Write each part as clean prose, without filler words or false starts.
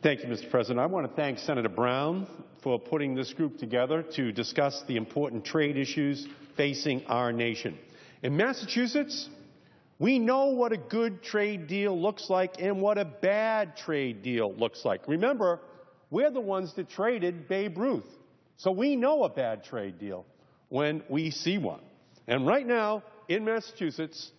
Thank you, Mr. President. I want to thank Senator Brown for putting this group together to discuss the important trade issues facing our nation. In Massachusetts, we know what a good trade deal looks like and what a bad trade deal looks like. Remember, we're the ones that traded Babe Ruth, so we know a bad trade deal when we see one. And right now, in Massachusetts,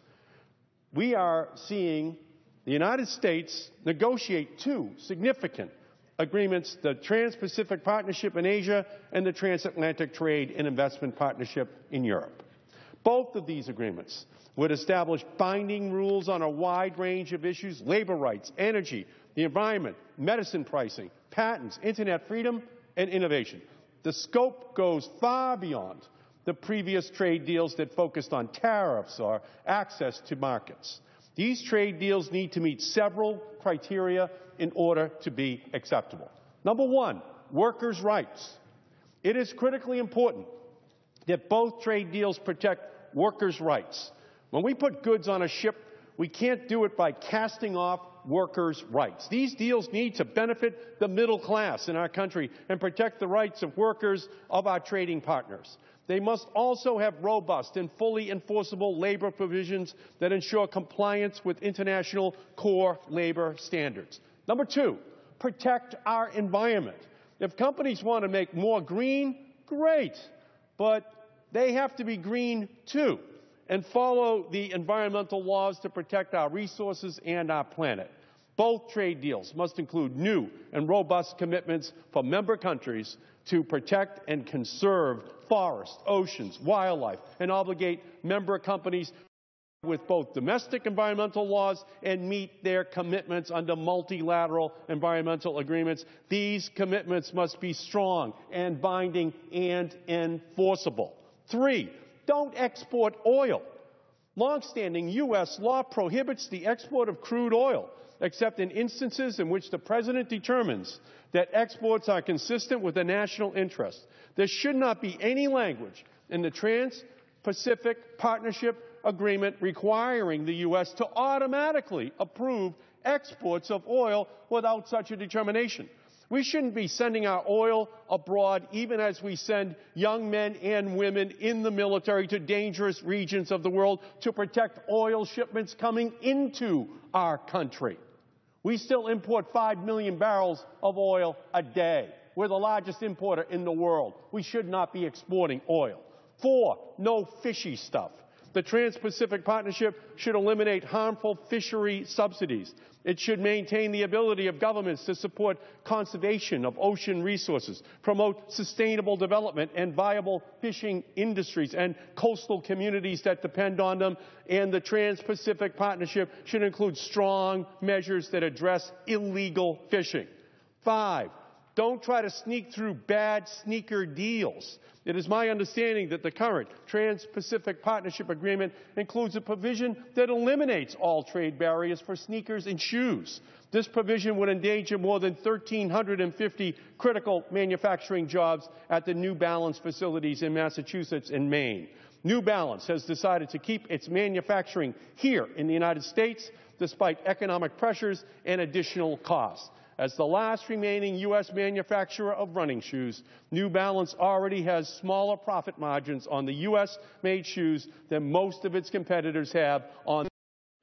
we are seeing the United States negotiate two significant agreements, the Trans-Pacific Partnership in Asia and the Transatlantic Trade and Investment Partnership in Europe. Both of these agreements would establish binding rules on a wide range of issues: labor rights, energy, the environment, medicine pricing, patents, internet freedom, and innovation. The scope goes far beyond the previous trade deals that focused on tariffs or access to markets. These trade deals need to meet several criteria in order to be acceptable. Number one, workers' rights. It is critically important that both trade deals protect workers' rights. When we put goods on a ship, we can't do it by casting off workers' rights. These deals need to benefit the middle class in our country and protect the rights of workers of our trading partners. They must also have robust and fully enforceable labor provisions that ensure compliance with international core labor standards. Number two, protect our environment. If companies want to make more green, great, but they have to be green too and follow the environmental laws to protect our resources and our planet. Both trade deals must include new and robust commitments for member countries to protect and conserve forests, oceans, wildlife, and obligate member companies with both domestic environmental laws and meet their commitments under multilateral environmental agreements. These commitments must be strong and binding and enforceable. Three, don't export oil. Longstanding U.S. law prohibits the export of crude oil, except in instances in which the President determines that exports are consistent with the national interest. There should not be any language in the Trans-Pacific Partnership Agreement requiring the U.S. to automatically approve exports of oil without such a determination. We shouldn't be sending our oil abroad even as we send young men and women in the military to dangerous regions of the world to protect oil shipments coming into our country. We still import 5 million barrels of oil a day. We're the largest importer in the world. We should not be exporting oil. Four, no fishy stuff. The Trans-Pacific Partnership should eliminate harmful fishery subsidies. It should maintain the ability of governments to support conservation of ocean resources, promote sustainable development and viable fishing industries and coastal communities that depend on them. And the Trans-Pacific Partnership should include strong measures that address illegal fishing. Five, don't try to sneak through bad sneaker deals. It is my understanding that the current Trans-Pacific Partnership Agreement includes a provision that eliminates all trade barriers for sneakers and shoes. This provision would endanger more than 1,350 critical manufacturing jobs at the New Balance facilities in Massachusetts and Maine. New Balance has decided to keep its manufacturing here in the United States despite economic pressures and additional costs. As the last remaining U.S. manufacturer of running shoes, New Balance already has smaller profit margins on the U.S.-made shoes than most of its competitors have on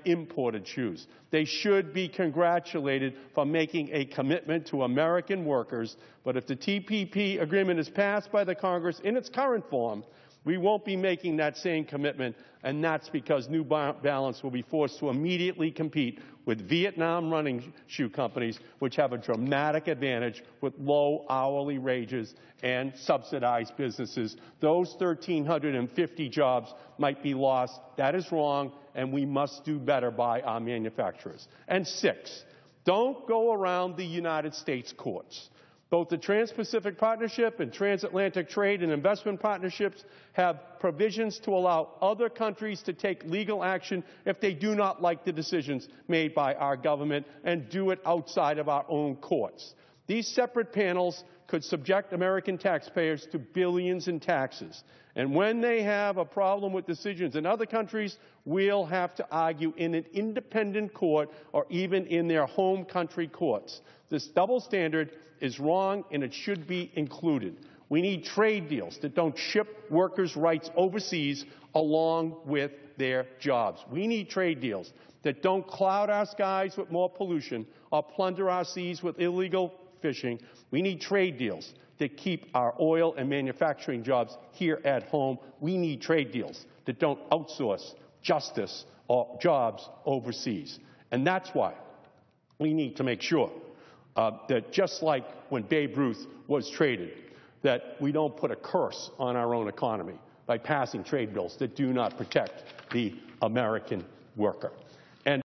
imported shoes. They should be congratulated for making a commitment to American workers, but if the TPP agreement is passed by the Congress in its current form, we won't be making that same commitment, and that's because New Balance will be forced to immediately compete with Vietnam running shoe companies, which have a dramatic advantage with low hourly wages and subsidized businesses. Those 1,350 jobs might be lost. That is wrong, and we must do better by our manufacturers. And six, don't go around the United States courts. Both the Trans-Pacific Partnership and Transatlantic Trade and Investment Partnerships have provisions to allow other countries to take legal action if they do not like the decisions made by our government and do it outside of our own courts. These separate panels could subject American taxpayers to billions in taxes. And when they have a problem with decisions in other countries, we'll have to argue in an independent court or even in their home country courts. This double standard is wrong, and it should be included. We need trade deals that don't ship workers' rights overseas along with their jobs. We need trade deals that don't cloud our skies with more pollution or plunder our seas with illegal fishing. We need trade deals that keep our oil and manufacturing jobs here at home. We need trade deals that don't outsource justice or jobs overseas. And that's why we need to make sure that just like when Babe Ruth was traded, that we don't put a curse on our own economy by passing trade bills that do not protect the American worker.